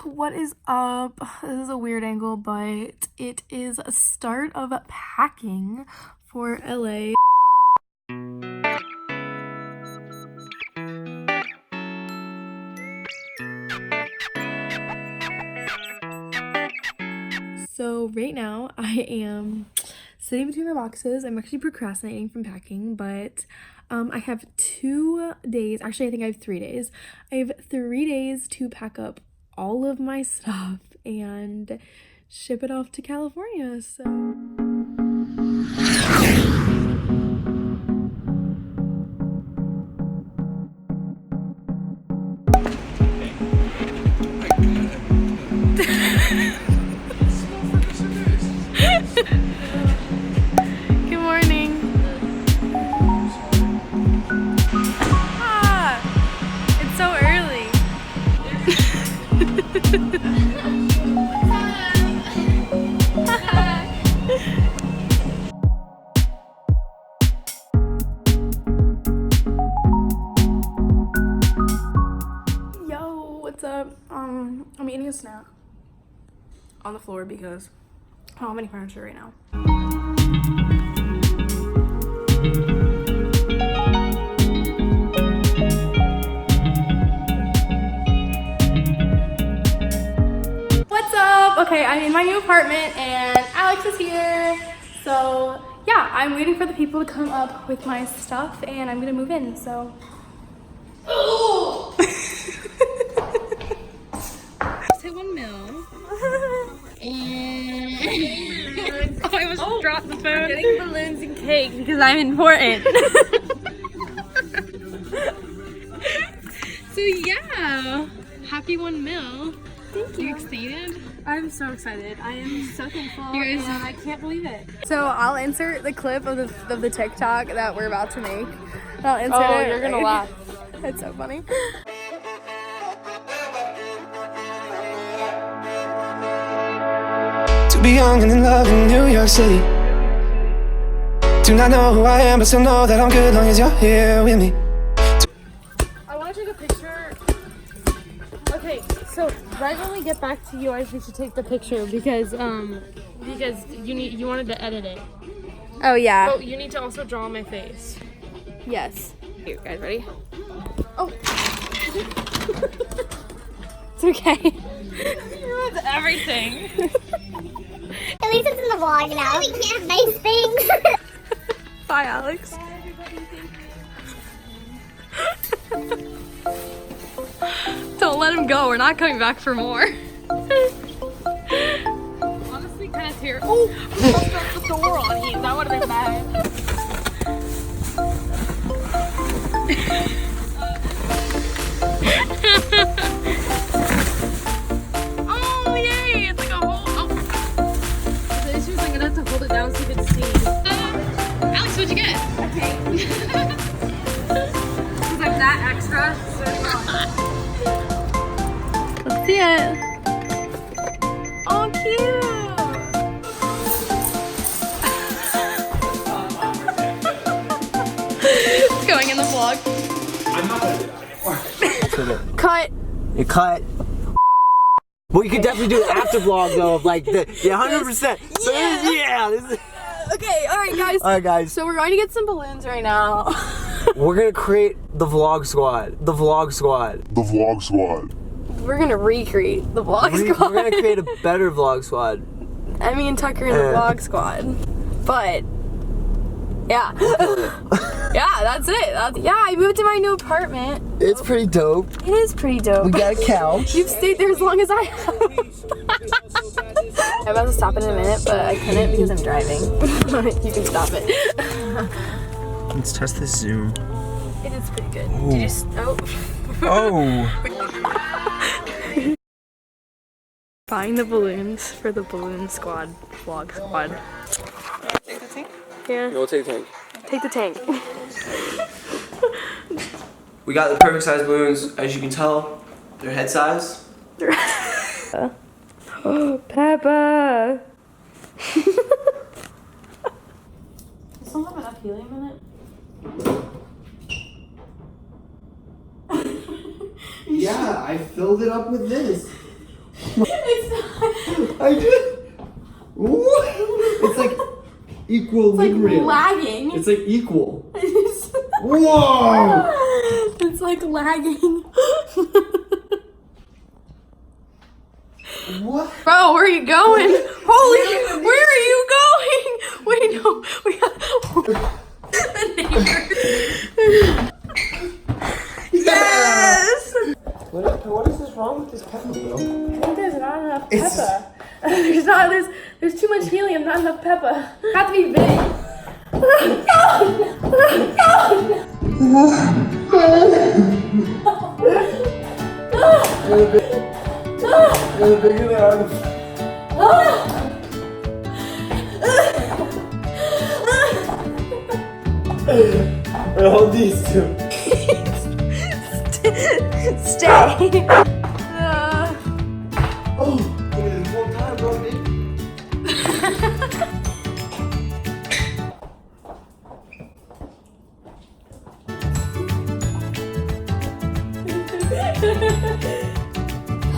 What is up? This is a weird angle, but it is a start of packing for LA. So right now I am sitting between my boxes. I'm actually procrastinating from packing, but I have 2 days. Actually, I think I have 3 days. I have 3 days to pack up all of my stuff and ship it off to California. So good morning. It's so early. Yo, what's up? I'm eating a snack on the floor because I don't have any furniture right now. What's up? Okay, I'm in my new apartment and Alex is here. So yeah, I'm waiting for the people to come up with my stuff and I'm gonna move in, so. Just hit 1 mil. And I almost dropped the phone. I'm getting balloons and cake because I'm important. So yeah, happy 1 mil. Thank you. You excited? I'm so excited. I am so thankful You guys- and I can't believe it. So I'll insert the clip of the TikTok that we're about to make. I'll insert it. You're gonna laugh. It's so funny. To be young and in love in New York City. Do not know who I am, but still know that I'm good long as you're here with me. I want to take a picture. Okay, so right when we get back to yours, we should take the picture because you wanted to edit it. Oh yeah. Oh, you need to also draw my face. Yes. Here, guys, ready? Oh. It's okay. You ruined everything. At least it's in the vlog now. We can't face things. Bye, Alex. Don't let him go. We're not coming back for more. Honestly, kind of terrible. Oh, we must have the door on you. That would have been bad. Oh yay! It's like a whole. Oh, The issue is I'm gonna have to hold it down so you can see. Alex, what'd you get? Okay. Because I'm that extra. So Let's see it. Oh, cute. It's going in the vlog. Cut. It cut. But you could definitely do an after vlog though of like the 100%. So this is Okay, alright guys. Alright guys. So we're going to get some balloons right now. We're gonna create the vlog squad. The vlog squad. The Vlog Squad. We're gonna recreate the vlog We're squad. gonna create a better vlog squad. Emmy and Tucker in the vlog squad. But yeah. Yeah, that's it. Yeah, I moved to my new apartment. It's pretty dope. It is pretty dope. We got a couch. You've stayed there as long as I have. I'm about to stop in a minute, but I couldn't because I'm driving. You can stop it. Let's test the zoom. It is pretty good. Did you just, Oh. Buying the balloons for the balloon squad, vlog squad. Take the tank. Yeah, We'll take the tank. take the tank. We got the perfect size balloons, as you can tell. They're head size. Oh, Peppa. Does someone have enough helium in it? Yeah, I filled it up with this. I did. What? It's like equilibrium. Lagging. It's like equal. Whoa! It's like lagging. What? Bro, where are you going? Holy, where are you going? Wait, no, we got the neighbor. Yes! What is this wrong with this pepper, bro? I think there's not enough pepper. There's too much helium, not enough pepper. Have to be big. You're bigger than I hold these two. Stay. Oh, this whole time, bro, baby.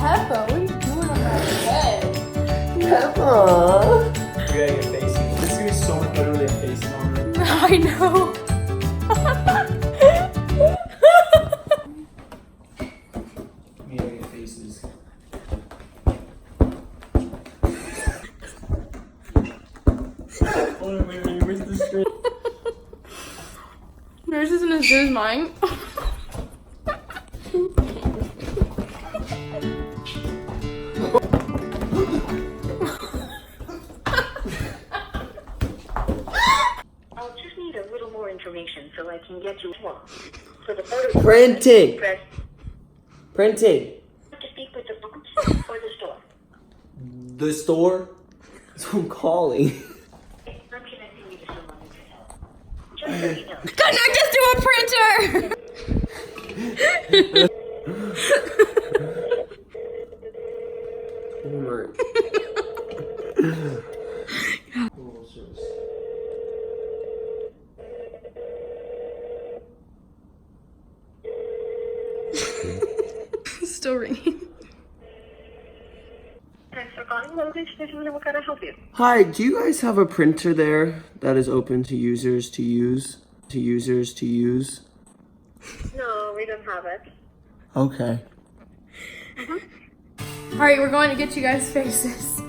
Peppa, what are you doing on my head? Peppa. We gotta get faces. This is gonna be so much better with faces on it. I know. We gotta get faces. Wait, where's the string? Yours isn't as good as mine. I'll just need a little more information so I can get you one. For the photo. Printing. Press Printing. to speak with the phone or the store. The store? That's what I'm calling. I'm connecting you to someone who can help. Just so you know. Connect us to a printer! Still ringing. Thanks for calling. What can I help you? Hi, do you guys have a printer there that is open to users to use? No, we don't have it. Okay. Alright, we're going to get you guys faces.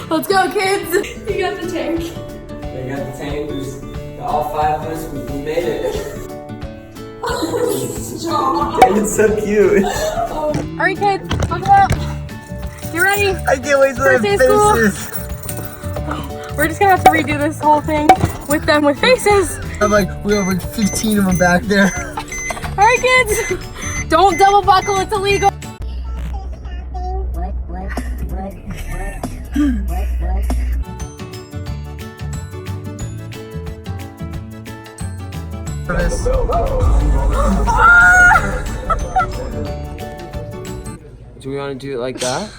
Let's go, kids! You got the tank. They got the tank. All 5 of us, we made it. Stop. It's so cute. Alright, kids, buckle up. Get ready. I can't wait to First day have of school. faces. We're just gonna have to redo this whole thing with them with faces. We have like 15 of them back there. Alright, kids. Don't double buckle, it's illegal. Do we want to do it like that?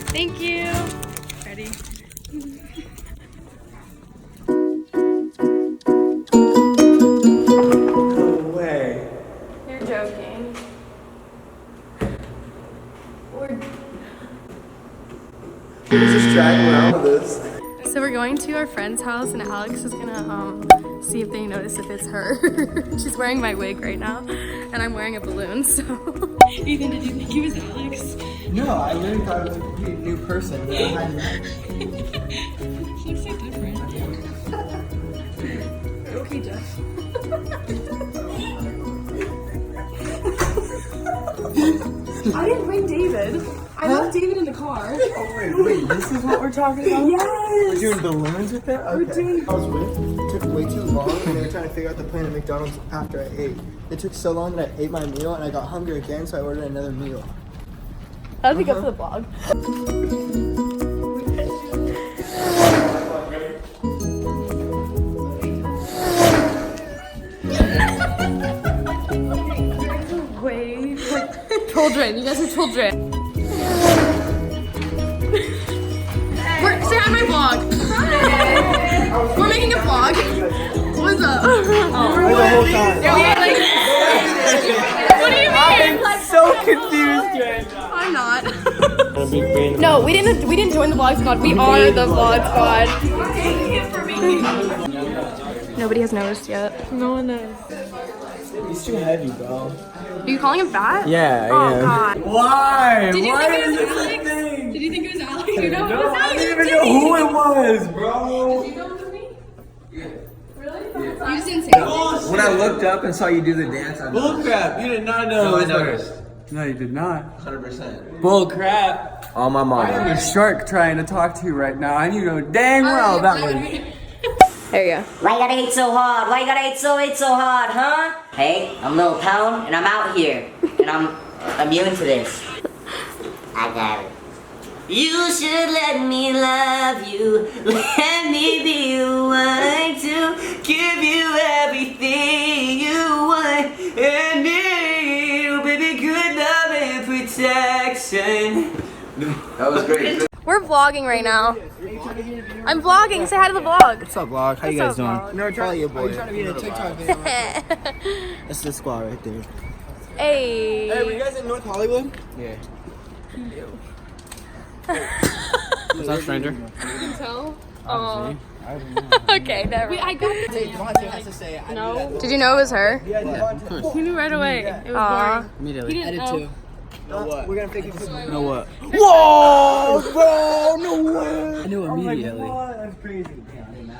Thank you. Ready? No way. You're joking. Let's just drag around with this. So we're going to our friend's house and Alex is gonna see if they notice if it's her. She's wearing my wig right now and I'm wearing a balloon, so. Ethan, did you think he was Alex? No, I literally thought it was a completely new person. She looks so different. Okay, Jeff. I didn't bring David. I left David in the car. Oh wait, this is what we're talking about? Yes! We're doing balloons with it? Okay. I was with, it took way too long and they were trying to figure out the plan at McDonald's after I ate. It took so long that I ate my meal and I got hungry again, so I ordered another meal. How did we go for the vlog? Way children. You guys are children. Say hi to my vlog. We're making a vlog. What's up? The whole time. What do you mean? I'm so confused, Jen. I'm not. No, we didn't join the vlog squad. We are the vlog squad. Nobody has noticed yet. No one knows. He's too heavy, bro. Are you calling him fat? Yeah, I Oh am. God. Why? Did you Why think it is was this a Alex? thing? Did you think it was Alex? You know, No, I didn't even know who it was, bro. You know it was me? Really? You just didn't say it. When I looked up and saw you do the dance, I Bull crap. You did not know. I noticed. No, you did not. 100%. Bull crap. On my mom. I'm a shark trying to talk to you right now, and you know dang well that was. There you go. Why you gotta hate so hard? Why you gotta hate so hard, huh? Hey, I'm Lil Pound, and I'm out here, and I'm immune to this. I got it. You should let me love you. Let me be the one to give you everything you want and need. Oh, baby, good love and protection. That was great. We're vlogging right now. I'm vlogging. Say hi to the vlog. What's up, vlog? How you What's guys doing? up, vlog? No, trying your boy. Trying to be in a TikTok video. That's the squad right there. Hey. Hey, were you guys in North Hollywood? Yeah. Was that a stranger? You can tell. Okay, never. Wait, I got it. Devontae has to say I No. Did you know it was her? Yeah, Devontae. He knew right away. It was Aw. Immediately. He didn't know. No what? We're gonna fake it. No what? Whoa, bro! No way! I knew immediately. Oh my God, that's crazy. Yeah, we're gonna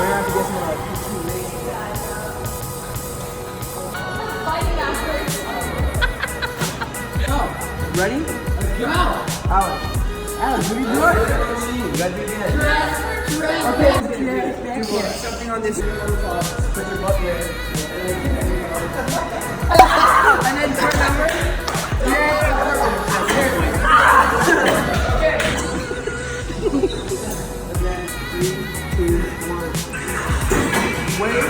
have to get some like Ready? Go! Alex, what are you doing? You gotta do it again. Okay, something on this. Put your butt there. And then turn over. Again, 3, 2, 1. Wait.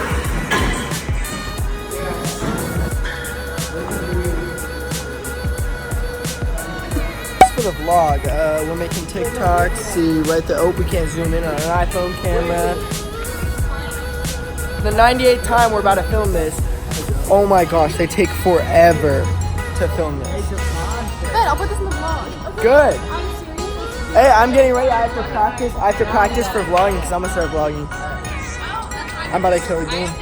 For the vlog, we're making TikToks. See right there. Oh, we can't zoom in on an iPhone camera. The 98th time we're about to film this. Oh my gosh, they take forever to film this. Good, I'll put this in the vlog. Good. Hey, I'm getting ready. I have to practice. I have to practice for vlogging because I'm gonna start vlogging. I'm about to kill the game.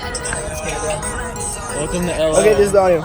Welcome to LA. Okay, this is the audio.